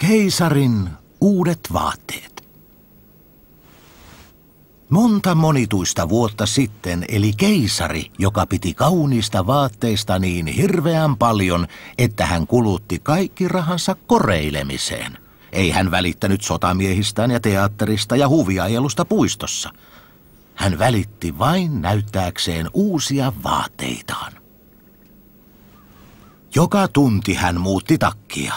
Keisarin uudet vaatteet. Monta monituista vuotta sitten eli keisari, joka piti kauniista vaatteista niin hirveän paljon, että hän kulutti kaikki rahansa koreilemiseen. Ei hän välittänyt sotamiehistään ja teatterista ja huviajelusta puistossa. Hän välitti vain näyttääkseen uusia vaatteitaan. Joka tunti hän muutti takkia.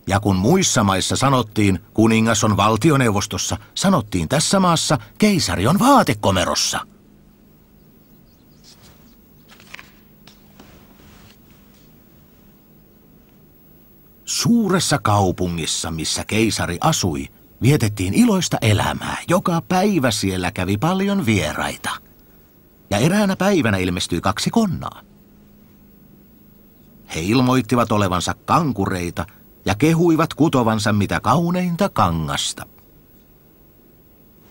Ja kun muissa maissa sanottiin, kuningas on valtioneuvostossa, sanottiin tässä maassa, keisari on vaatekomerossa. Suuressa kaupungissa, missä keisari asui, vietettiin iloista elämää. Joka päivä siellä kävi paljon vieraita. Ja eräänä päivänä ilmestyi 2 konnaa. He ilmoittivat olevansa kankureita ja kehuivat kutovansa mitä kauneinta kangasta.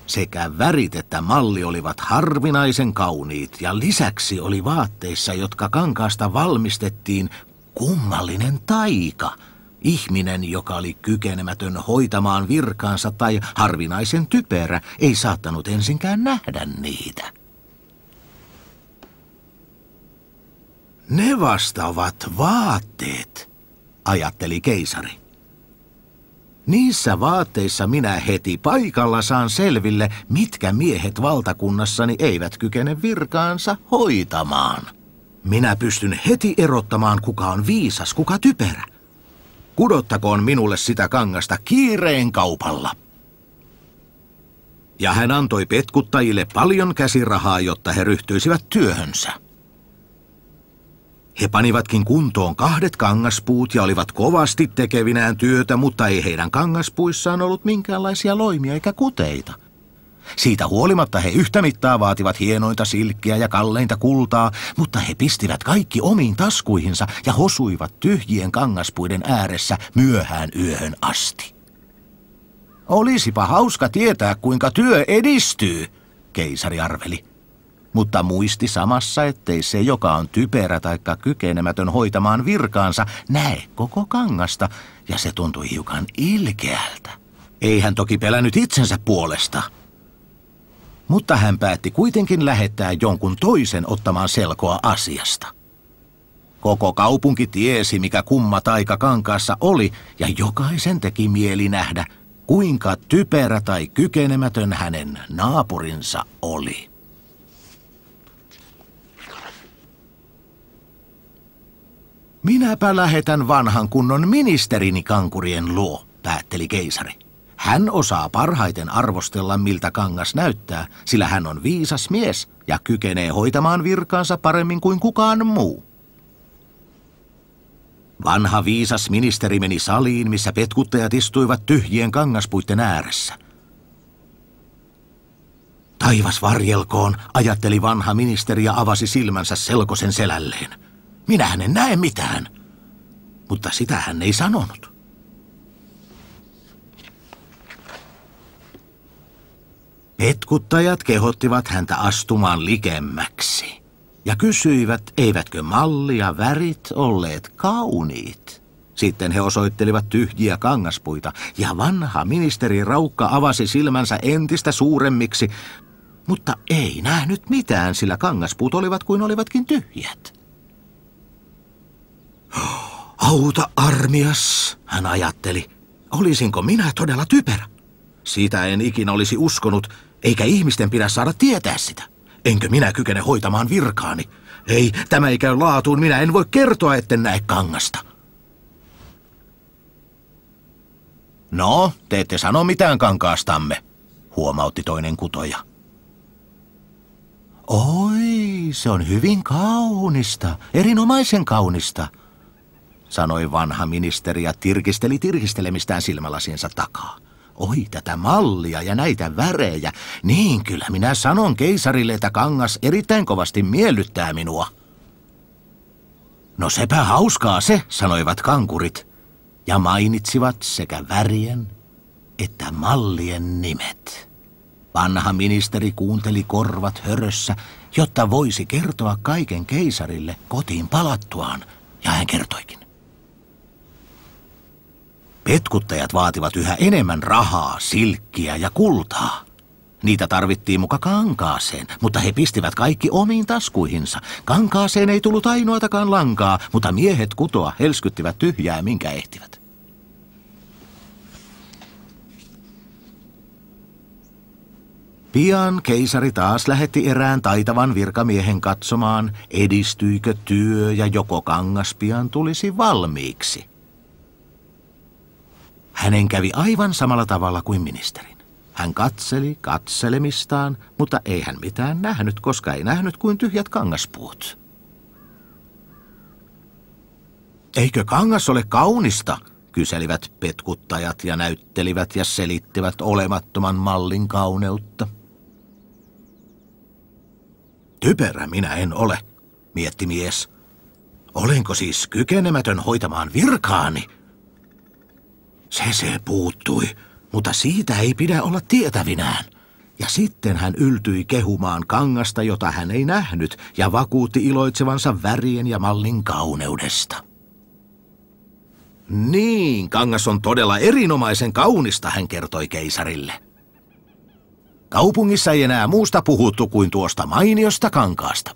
Sekä värit että malli olivat harvinaisen kauniit ja lisäksi oli vaatteissa, jotka kankaasta valmistettiin, kummallinen taika. Ihminen, joka oli kykenemätön hoitamaan virkaansa tai harvinaisen typerä, ei saattanut ensinkään nähdä niitä. Ne vasta ovat vaatteet, ajatteli keisari. Niissä vaatteissa minä heti paikalla saan selville, mitkä miehet valtakunnassani eivät kykene virkaansa hoitamaan. Minä pystyn heti erottamaan, kuka on viisas, kuka typerä. Kudottakoon minulle sitä kangasta kiireen kaupalla. Ja hän antoi petkuttajille paljon käsirahaa, jotta he ryhtyisivät työhönsä. He panivatkin kuntoon 2 kangaspuut ja olivat kovasti tekevinään työtä, mutta ei heidän kangaspuissaan ollut minkäänlaisia loimia eikä kuteita. Siitä huolimatta he yhtä mittaa vaativat hienointa silkkiä ja kalleinta kultaa, mutta he pistivät kaikki omiin taskuihinsa ja hosuivat tyhjien kangaspuiden ääressä myöhään yöhön asti. Olisipa hauska tietää, kuinka työ edistyy, keisari arveli. Mutta muisti samassa, ettei se, joka on typerä taikka kykenemätön hoitamaan virkaansa, näe koko kangasta, ja se tuntui hiukan ilkeältä. Ei hän toki pelännyt itsensä puolesta. Mutta hän päätti kuitenkin lähettää jonkun toisen ottamaan selkoa asiasta. Koko kaupunki tiesi, mikä kumma taika kankaassa oli, ja jokaisen teki mieli nähdä, kuinka typerä tai kykenemätön hänen naapurinsa oli. Minäpä lähetän vanhan kunnon ministerini kankurien luo, päätteli keisari. Hän osaa parhaiten arvostella, miltä kangas näyttää, sillä hän on viisas mies ja kykenee hoitamaan virkaansa paremmin kuin kukaan muu. Vanha viisas ministeri meni saliin, missä petkuttajat istuivat tyhjien kangaspuitten ääressä. Taivas varjelkoon, ajatteli vanha ministeri ja avasi silmänsä selkosen selälleen. Minähän en näe mitään, mutta sitä hän ei sanonut. Petkuttajat kehottivat häntä astumaan likemmäksi ja kysyivät, eivätkö malli ja värit olleet kauniit. Sitten he osoittelivat tyhjiä kangaspuita ja vanha ministeri Raukka avasi silmänsä entistä suuremmiksi, mutta ei nähnyt mitään, sillä kangaspuut olivat kuin olivatkin tyhjät. Auta armias, hän ajatteli. Olisinko minä todella typerä? Siitä en ikinä olisi uskonut, eikä ihmisten pidä saada tietää sitä. Enkö minä kykene hoitamaan virkaani? Ei, tämä ei käy laatuun, minä en voi kertoa, etten näe kangasta. No, te ette sano mitään kankaastamme, huomautti toinen kutoja. Oi, se on hyvin kaunista, erinomaisen kaunista, sanoi vanha ministeri ja tirkisteli tirkistelemistään silmälasiensa takaa. Oi, tätä mallia ja näitä värejä. Niin kyllä minä sanon keisarille, että kangas erittäin kovasti miellyttää minua. No sepä hauskaa se, sanoivat kankurit, ja mainitsivat sekä värien että mallien nimet. Vanha ministeri kuunteli korvat hörössä, jotta voisi kertoa kaiken keisarille kotiin palattuaan, ja hän kertoikin. Petkuttajat vaativat yhä enemmän rahaa, silkkiä ja kultaa. Niitä tarvittiin muka kankaaseen, mutta he pistivät kaikki omiin taskuihinsa. Kankaaseen ei tullut ainoatakaan lankaa, mutta miehet kutoa helskyttivät tyhjää, minkä ehtivät. Pian keisari taas lähetti erään taitavan virkamiehen katsomaan, edistyikö työ ja joko kangas pian tulisi valmiiksi. Hänen kävi aivan samalla tavalla kuin ministerin. Hän katseli katselemistaan, mutta ei hän mitään nähnyt, koska ei nähnyt kuin tyhjät kangaspuut. Eikö kangas ole kaunista? Kyselivät petkuttajat ja näyttelivät ja selittivät olemattoman mallin kauneutta. Typerä minä en ole, mietti mies. Olenko siis kykenemätön hoitamaan virkaani? Se puuttui, mutta siitä ei pidä olla tietävinään. Ja sitten hän yltyi kehumaan kangasta, jota hän ei nähnyt, ja vakuutti iloitsevansa värien ja mallin kauneudesta. Niin, kangas on todella erinomaisen kaunista, hän kertoi keisarille. Kaupungissa ei enää muusta puhuttu kuin tuosta mainiosta kankaasta.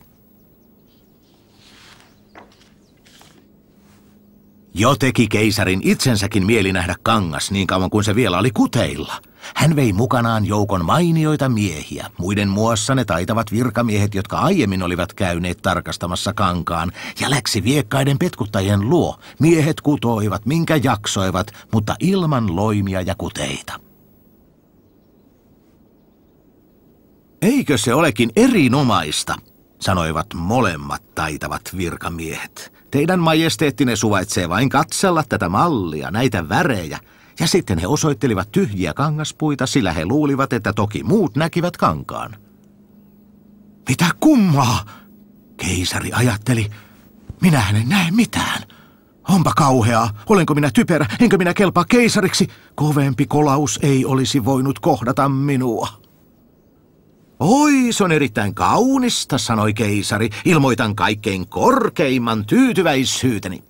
Jo teki keisarin itsensäkin mieli nähdä kangas niin kauan kuin se vielä oli kuteilla. Hän vei mukanaan joukon mainioita miehiä, muiden muassa ne taitavat virkamiehet, jotka aiemmin olivat käyneet tarkastamassa kankaan, ja läksi viekkaiden petkuttajien luo. Miehet kutoivat, minkä jaksoivat, mutta ilman loimia ja kuteita. Eikö se olekin erinomaista, sanoivat molemmat taitavat virkamiehet. Teidän majesteettinne suvaitsee vain katsella tätä mallia, näitä värejä, ja sitten he osoittelivat tyhjiä kangaspuita, sillä he luulivat, että toki muut näkivät kankaan. Mitä kummaa? Keisari ajatteli. Minähän en näe mitään. Onpa kauheaa. Olenko minä typerä? Enkö minä kelpaa keisariksi? Kovempi kolaus ei olisi voinut kohdata minua. Oi, se on erittäin kaunista, sanoi keisari. Ilmoitan kaikkein korkeimman tyytyväisyyteni.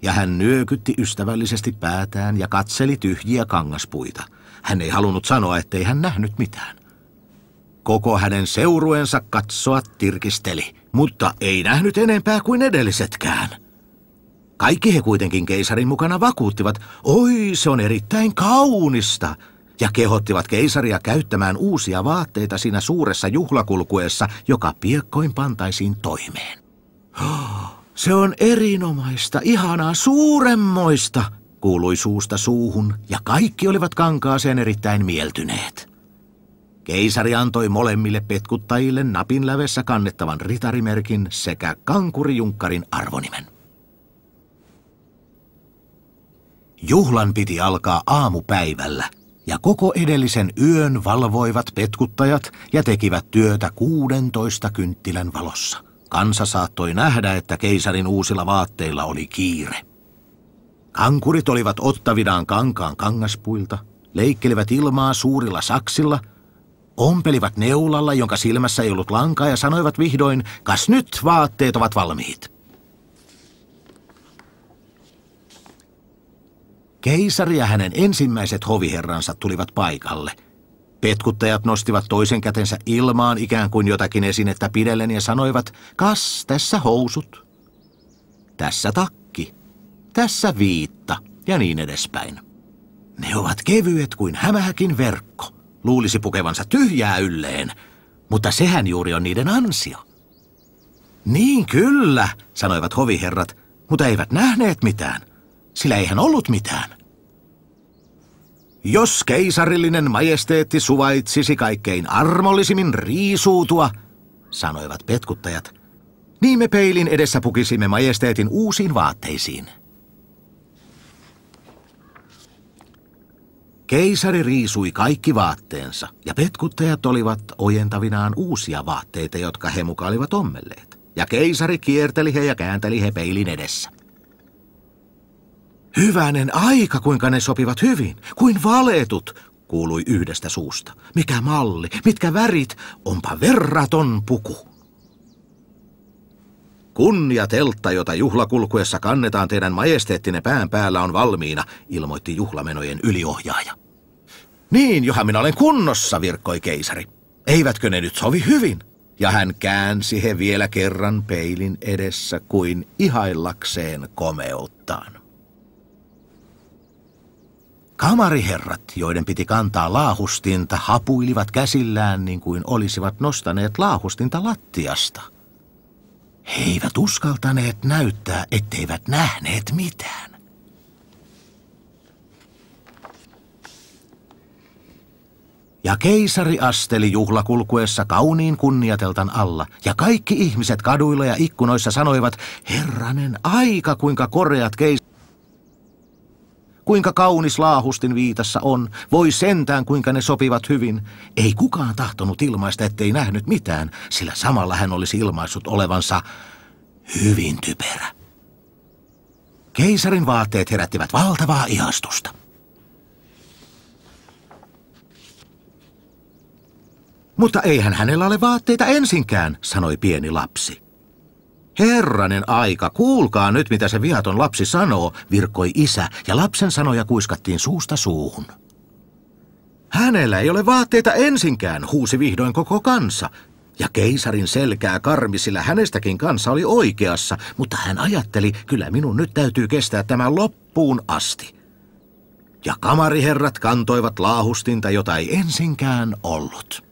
Ja hän nyökytti ystävällisesti päätään ja katseli tyhjiä kangaspuita. Hän ei halunnut sanoa, ettei hän nähnyt mitään. Koko hänen seurueensa katsoa tirkisteli, mutta ei nähnyt enempää kuin edellisetkään. Kaikki he kuitenkin keisarin mukana vakuuttivat, oi, se on erittäin kaunista, ja kehottivat keisaria käyttämään uusia vaatteita siinä suuressa juhlakulkueessa, joka piakkoin pantaisiin toimeen. Se on erinomaista, ihanaa, suuremmoista, kuului suusta suuhun, ja kaikki olivat kankaaseen erittäin mieltyneet. Keisari antoi molemmille petkuttajille napin lävessä kannettavan ritarimerkin sekä kankurijunkkarin arvonimen. Juhlan piti alkaa aamupäivällä, ja koko edellisen yön valvoivat petkuttajat ja tekivät työtä 16 kynttilän valossa. Kansa saattoi nähdä, että keisarin uusilla vaatteilla oli kiire. Kankurit olivat ottavinaan kankaan kangaspuilta, leikkelivät ilmaa suurilla saksilla, ompelivat neulalla, jonka silmässä ei ollut lankaa, ja sanoivat vihdoin, kas nyt vaatteet ovat valmiit. Keisari ja hänen ensimmäiset hoviherransa tulivat paikalle. Petkuttajat nostivat toisen kätensä ilmaan ikään kuin jotakin esinettä pidellen ja sanoivat, kas, tässä housut, tässä takki, tässä viitta ja niin edespäin. Ne ovat kevyet kuin hämähäkin verkko, luulisi pukevansa tyhjää ylleen, mutta sehän juuri on niiden ansio. Niin kyllä, sanoivat hoviherrat, mutta eivät nähneet mitään, sillä eihän ollut mitään. Jos keisarillinen majesteetti suvaitsisi kaikkein armollisimmin riisuutua, sanoivat petkuttajat, niin me peilin edessä pukisimme majesteetin uusiin vaatteisiin. Keisari riisui kaikki vaatteensa, ja petkuttajat olivat ojentavinaan uusia vaatteita, jotka he muka olivat ommelleet. Ja keisari kierteli he ja käänteli he peilin edessä. Hyvänen aika, kuinka ne sopivat hyvin, kuin valetut, kuului yhdestä suusta. Mikä malli, mitkä värit, onpa verraton puku. Kunniateltta, jota juhlakulkuessa kannetaan teidän majesteettinen pään päällä, on valmiina, ilmoitti juhlamenojen yliohjaaja. Niin, johan minä olen kunnossa, virkkoi keisari. Eivätkö ne nyt sovi hyvin? Ja hän käänsi he vielä kerran peilin edessä kuin ihaillakseen komeuttaan. Kamariherrat, joiden piti kantaa laahustinta, hapuilivat käsillään niin kuin olisivat nostaneet laahustinta lattiasta. He eivät uskaltaneet näyttää, etteivät nähneet mitään. Ja keisari asteli juhlakulkuessa kauniin kunniateltan alla, ja kaikki ihmiset kaduilla ja ikkunoissa sanoivat, herranen aika, kuinka koreat kuinka kaunis laahustin viitassa on, voi sentään kuinka ne sopivat hyvin. Ei kukaan tahtonut ilmaista, ettei nähnyt mitään, sillä samalla hän olisi ilmaissut olevansa hyvin typerä. Keisarin vaatteet herättivät valtavaa ihastusta. Mutta eihän hänellä ole vaatteita ensinkään, sanoi pieni lapsi. Herranen aika, kuulkaa nyt mitä se vihaton lapsi sanoo, virkkoi isä, ja lapsen sanoja kuiskattiin suusta suuhun. Hänellä ei ole vaatteita ensinkään, huusi vihdoin koko kansa. Ja keisarin selkää karmi, sillä hänestäkin kansa oli oikeassa, mutta hän ajatteli, kyllä minun nyt täytyy kestää tämän loppuun asti. Ja kamariherrat kantoivat laahustinta, jota ei ensinkään ollut.